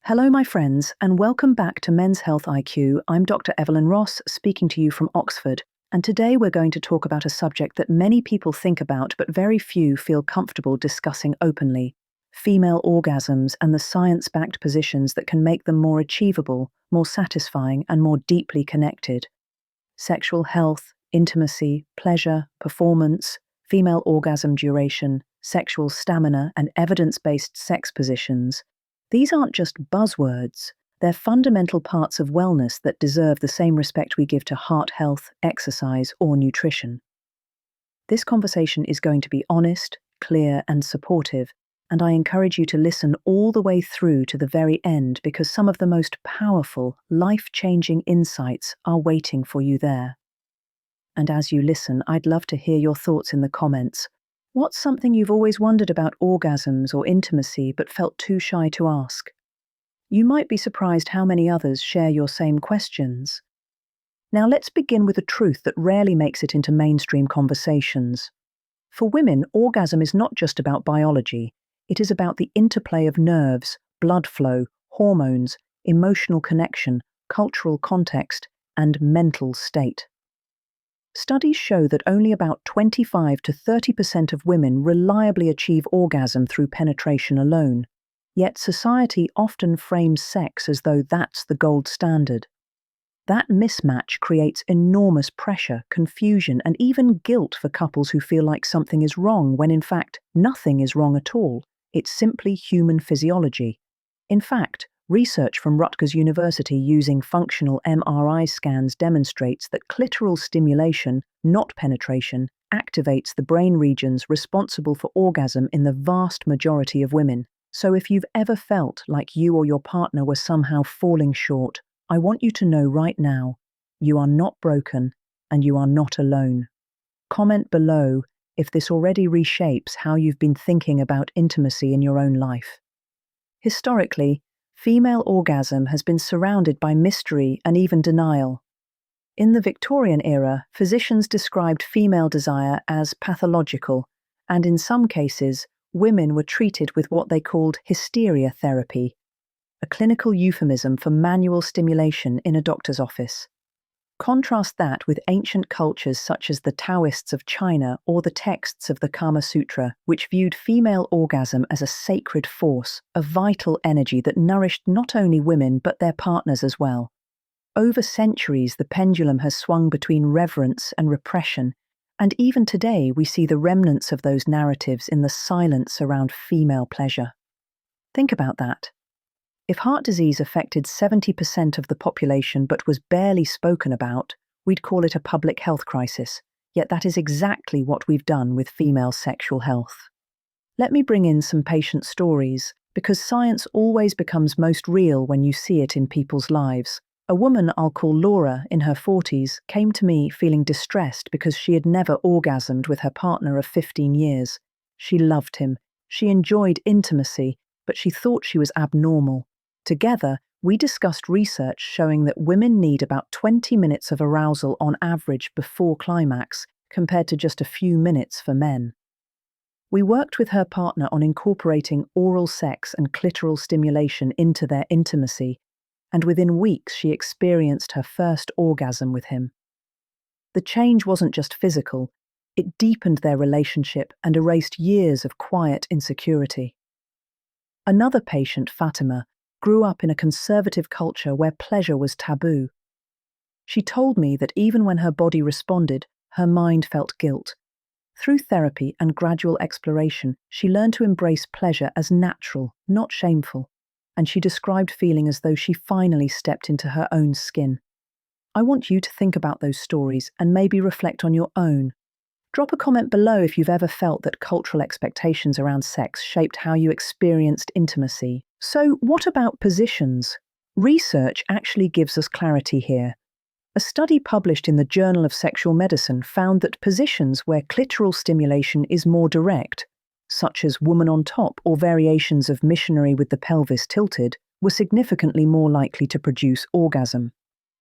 Hello, my friends, and welcome back to Men's Health IQ. I'm Dr. Evelyn Ross, speaking to you from Oxford, and today we're going to talk about a subject that many people think about but very few feel comfortable discussing openly: female orgasms and the science-backed positions that can make them more achievable, more satisfying, and more deeply connected. Sexual health, intimacy, pleasure, performance, female orgasm duration, sexual stamina, and evidence-based sex positions. These aren't just buzzwords, they're fundamental parts of wellness that deserve the same respect we give to heart health, exercise, or nutrition. This conversation is going to be honest, clear, and supportive, and I encourage you to listen all the way through to the very end because some of the most powerful, life-changing insights are waiting for you there. And as you listen, I'd love to hear your thoughts in the comments. What's something you've always wondered about orgasms or intimacy but felt too shy to ask? You might be surprised how many others share your same questions. Now let's begin with a truth that rarely makes it into mainstream conversations. For women, orgasm is not just about biology. It is about the interplay of nerves, blood flow, hormones, emotional connection, cultural context, and mental state. Studies show that only about 25 to 30% of women reliably achieve orgasm through penetration alone, yet society often frames sex as though that's the gold standard. That mismatch creates enormous pressure, confusion, and even guilt for couples who feel like something is wrong when in fact nothing is wrong at all. It's simply human physiology. In fact, research from Rutgers University using functional MRI scans demonstrates that clitoral stimulation, not penetration, activates the brain regions responsible for orgasm in the vast majority of women. So if you've ever felt like you or your partner were somehow falling short, I want you to know right now, you are not broken and you are not alone. Comment below if this already reshapes how you've been thinking about intimacy in your own life. Historically, female orgasm has been surrounded by mystery and even denial. In the Victorian era, physicians described female desire as pathological, and in some cases, women were treated with what they called hysteria therapy, a clinical euphemism for manual stimulation in a doctor's office. Contrast that with ancient cultures such as the Taoists of China or the texts of the Kama Sutra, which viewed female orgasm as a sacred force, a vital energy that nourished not only women but their partners as well. Over centuries, the pendulum has swung between reverence and repression, and even today we see the remnants of those narratives in the silence around female pleasure. Think about that. If heart disease affected 70% of the population but was barely spoken about, we'd call it a public health crisis. Yet that is exactly what we've done with female sexual health. Let me bring in some patient stories, because science always becomes most real when you see it in people's lives. A woman I'll call Laura, in her 40s, came to me feeling distressed because she had never orgasmed with her partner of 15 years. She loved him, she enjoyed intimacy, but she thought she was abnormal. Together, we discussed research showing that women need about 20 minutes of arousal on average before climax, compared to just a few minutes for men. We worked with her partner on incorporating oral sex and clitoral stimulation into their intimacy, and within weeks she experienced her first orgasm with him. The change wasn't just physical, it deepened their relationship and erased years of quiet insecurity. Another patient, Fatima, grew up in a conservative culture where pleasure was taboo. She told me that even when her body responded, her mind felt guilt. Through therapy and gradual exploration, she learned to embrace pleasure as natural, not shameful, and she described feeling as though she finally stepped into her own skin. I want you to think about those stories and maybe reflect on your own. Drop a comment below if you've ever felt that cultural expectations around sex shaped how you experienced intimacy. So, what about positions? Research actually gives us clarity here. A study published in the Journal of Sexual Medicine found that positions where clitoral stimulation is more direct, such as woman on top or variations of missionary with the pelvis tilted, were significantly more likely to produce orgasm.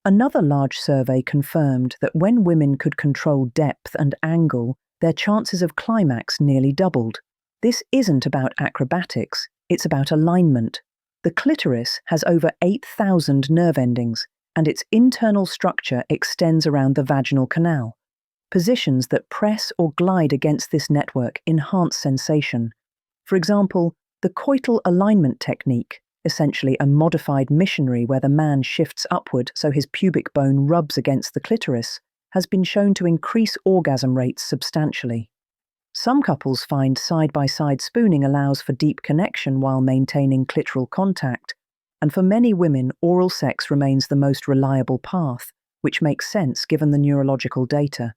Another large survey confirmed that when women could control depth and angle, their chances of climax nearly doubled. This isn't about acrobatics, it's about alignment. The clitoris has over 8,000 nerve endings, and its internal structure extends around the vaginal canal. Positions that press or glide against this network enhance sensation. For example, the coital alignment technique, essentially a modified missionary where the man shifts upward so his pubic bone rubs against the clitoris, has been shown to increase orgasm rates substantially. Some couples find side-by-side spooning allows for deep connection while maintaining clitoral contact, and for many women, oral sex remains the most reliable path, which makes sense given the neurological data.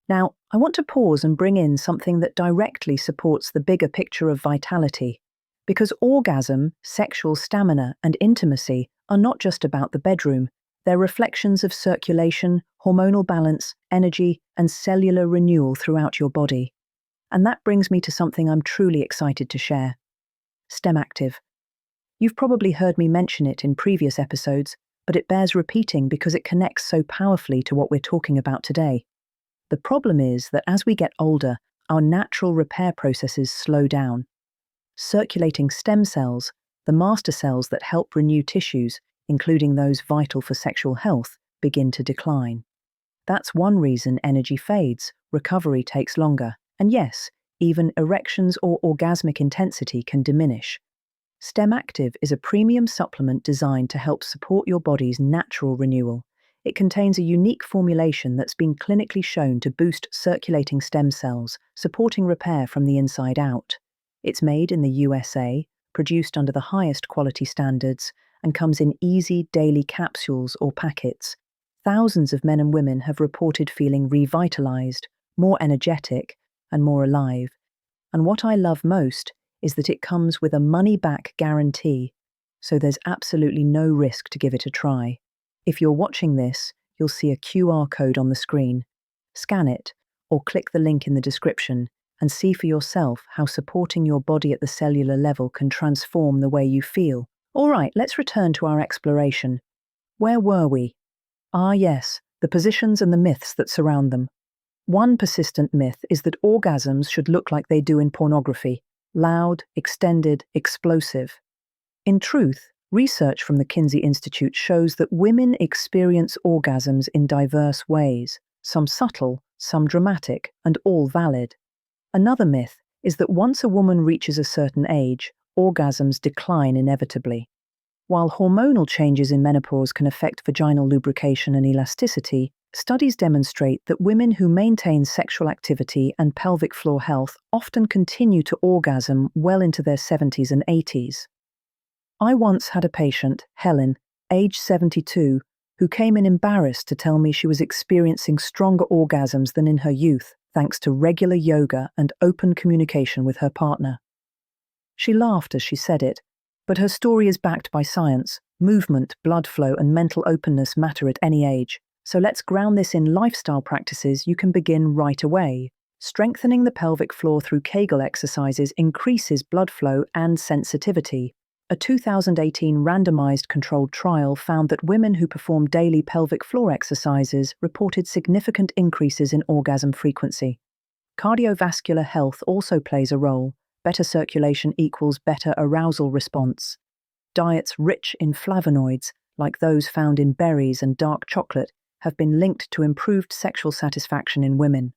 Now, I want to pause and bring in something that directly supports the bigger picture of vitality, because orgasm, sexual stamina, and intimacy are not just about the bedroom. They're reflections of circulation, hormonal balance, energy, and cellular renewal throughout your body. And that brings me to something I'm truly excited to share. STEM Active. You've probably heard me mention it in previous episodes, but it bears repeating because it connects so powerfully to what we're talking about today. The problem is that as we get older, our natural repair processes slow down. Circulating stem cells, the master cells that help renew tissues, including those vital for sexual health, begin to decline. That's one reason energy fades, recovery takes longer, and yes, even erections or orgasmic intensity can diminish. STEM Active is a premium supplement designed to help support your body's natural renewal. It contains a unique formulation that's been clinically shown to boost circulating stem cells, supporting repair from the inside out. It's made in the USA, produced under the highest quality standards, and comes in easy daily capsules or packets. Thousands of men and women have reported feeling revitalized, more energetic, and more alive. And what I love most is that it comes with a money-back guarantee, so there's absolutely no risk to give it a try. If you're watching this, you'll see a QR code on the screen. Scan it, or click the link in the description, and see for yourself how supporting your body at the cellular level can transform the way you feel. All right, let's return to our exploration. Where were we? Ah, yes, the positions and the myths that surround them. One persistent myth is that orgasms should look like they do in pornography: loud, extended, explosive. In truth, research from the Kinsey Institute shows that women experience orgasms in diverse ways, some subtle, some dramatic, and all valid. Another myth is that once a woman reaches a certain age, orgasms decline inevitably. While hormonal changes in menopause can affect vaginal lubrication and elasticity, studies demonstrate that women who maintain sexual activity and pelvic floor health often continue to orgasm well into their 70s and 80s. I once had a patient, Helen, age 72, who came in embarrassed to tell me she was experiencing stronger orgasms than in her youth, thanks to regular yoga and open communication with her partner. She laughed as she said it, but her story is backed by science. Movement, blood flow, and mental openness matter at any age. So let's ground this in lifestyle practices you can begin right away. Strengthening the pelvic floor through Kegel exercises increases blood flow and sensitivity. A 2018 randomized controlled trial found that women who performed daily pelvic floor exercises reported significant increases in orgasm frequency. Cardiovascular health also plays a role. Better circulation equals better arousal response. Diets rich in flavonoids, like those found in berries and dark chocolate, have been linked to improved sexual satisfaction in women.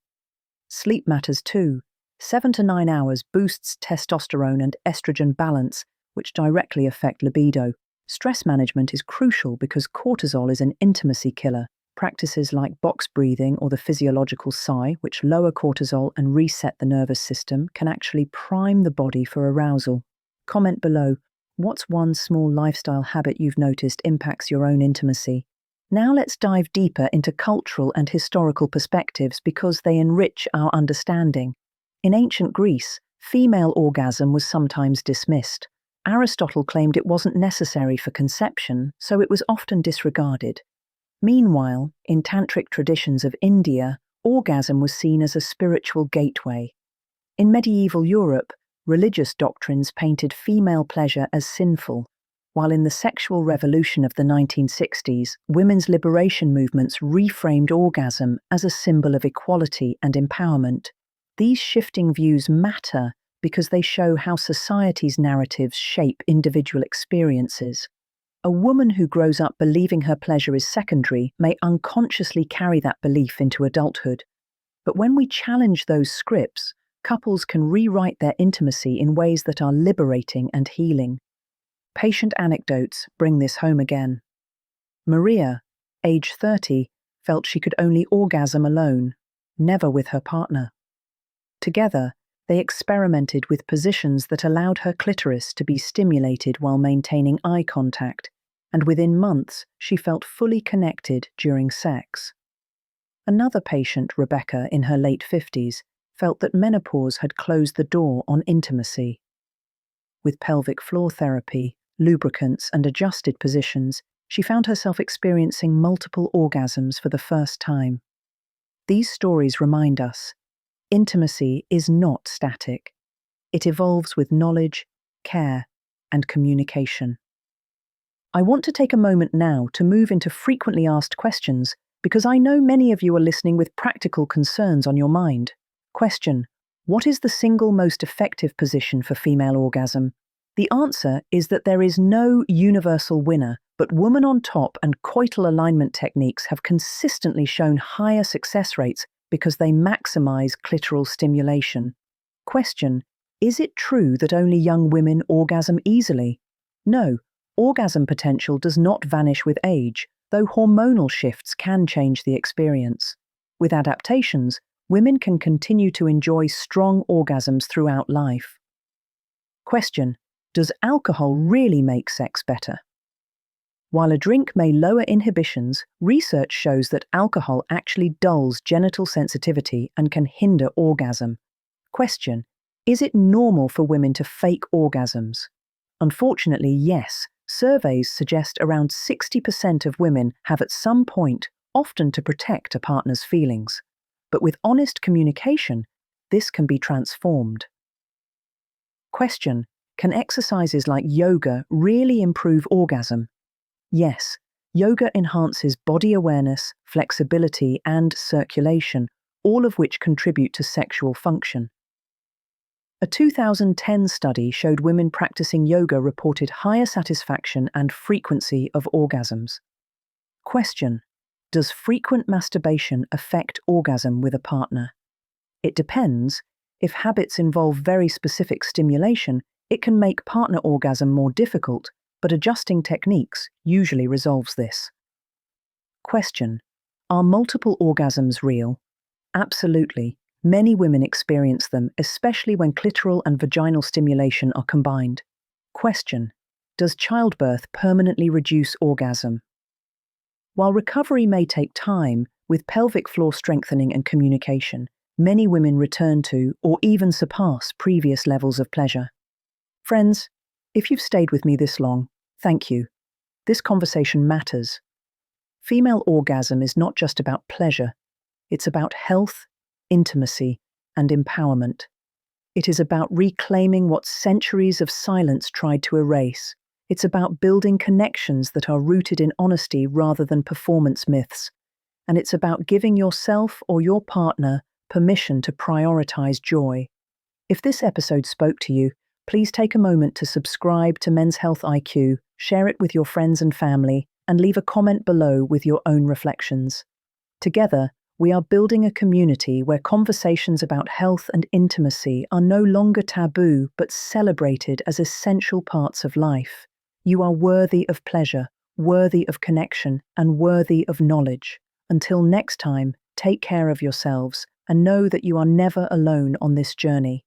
Sleep matters too. 7 to 9 hours boosts testosterone and estrogen balance, which directly affect libido. Stress management is crucial because cortisol is an intimacy killer. Practices like box breathing or the physiological sigh, which lower cortisol and reset the nervous system, can actually prime the body for arousal. Comment below, what's one small lifestyle habit you've noticed impacts your own intimacy? Now let's dive deeper into cultural and historical perspectives because they enrich our understanding. In ancient Greece, female orgasm was sometimes dismissed. Aristotle claimed it wasn't necessary for conception, so it was often disregarded. Meanwhile, in tantric traditions of India, orgasm was seen as a spiritual gateway. In medieval Europe, religious doctrines painted female pleasure as sinful, while in the sexual revolution of the 1960s, women's liberation movements reframed orgasm as a symbol of equality and empowerment. These shifting views matter because they show how society's narratives shape individual experiences. A woman who grows up believing her pleasure is secondary may unconsciously carry that belief into adulthood. But when we challenge those scripts, couples can rewrite their intimacy in ways that are liberating and healing. Patient anecdotes bring this home again. Maria, age 30, felt she could only orgasm alone, never with her partner. Together, they experimented with positions that allowed her clitoris to be stimulated while maintaining eye contact, and within months she felt fully connected during sex. Another patient, Rebecca, in her late 50s, felt that menopause had closed the door on intimacy. With pelvic floor therapy, lubricants, and adjusted positions, she found herself experiencing multiple orgasms for the first time. These stories remind us, intimacy is not static. It evolves with knowledge, care, and communication. I want to take a moment now to move into frequently asked questions because I know many of you are listening with practical concerns on your mind. Question: what is the single most effective position for female orgasm? The answer is that there is no universal winner, but woman on top and coital alignment techniques have consistently shown higher success rates because they maximize clitoral stimulation. Question: is it true that only young women orgasm easily? No, orgasm potential does not vanish with age, though hormonal shifts can change the experience. With adaptations, women can continue to enjoy strong orgasms throughout life. Question: does alcohol really make sex better? While a drink may lower inhibitions, research shows that alcohol actually dulls genital sensitivity and can hinder orgasm. Question: is it normal for women to fake orgasms? Unfortunately, yes. Surveys suggest around 60% of women have at some point, often to protect a partner's feelings. But with honest communication, this can be transformed. Question: can exercises like yoga really improve orgasm? Yes, yoga enhances body awareness, flexibility, and circulation, all of which contribute to sexual function. A 2010 study showed women practicing yoga reported higher satisfaction and frequency of orgasms. Question: does frequent masturbation affect orgasm with a partner? It depends. If habits involve very specific stimulation, it can make partner orgasm more difficult, but adjusting techniques usually resolves this. Question: are multiple orgasms real? Absolutely. Many women experience them, especially when clitoral and vaginal stimulation are combined. Question: does childbirth permanently reduce orgasm? While recovery may take time, with pelvic floor strengthening and communication, many women return to or even surpass previous levels of pleasure. Friends, if you've stayed with me this long, thank you. This conversation matters. Female orgasm is not just about pleasure, it's about health, intimacy, and empowerment. It is about reclaiming what centuries of silence tried to erase. It's about building connections that are rooted in honesty rather than performance myths. And it's about giving yourself or your partner permission to prioritize joy. If this episode spoke to you, please take a moment to subscribe to Men's Health IQ, share it with your friends and family, and leave a comment below with your own reflections. Together, we are building a community where conversations about health and intimacy are no longer taboo but celebrated as essential parts of life. You are worthy of pleasure, worthy of connection, and worthy of knowledge. Until next time, take care of yourselves and know that you are never alone on this journey.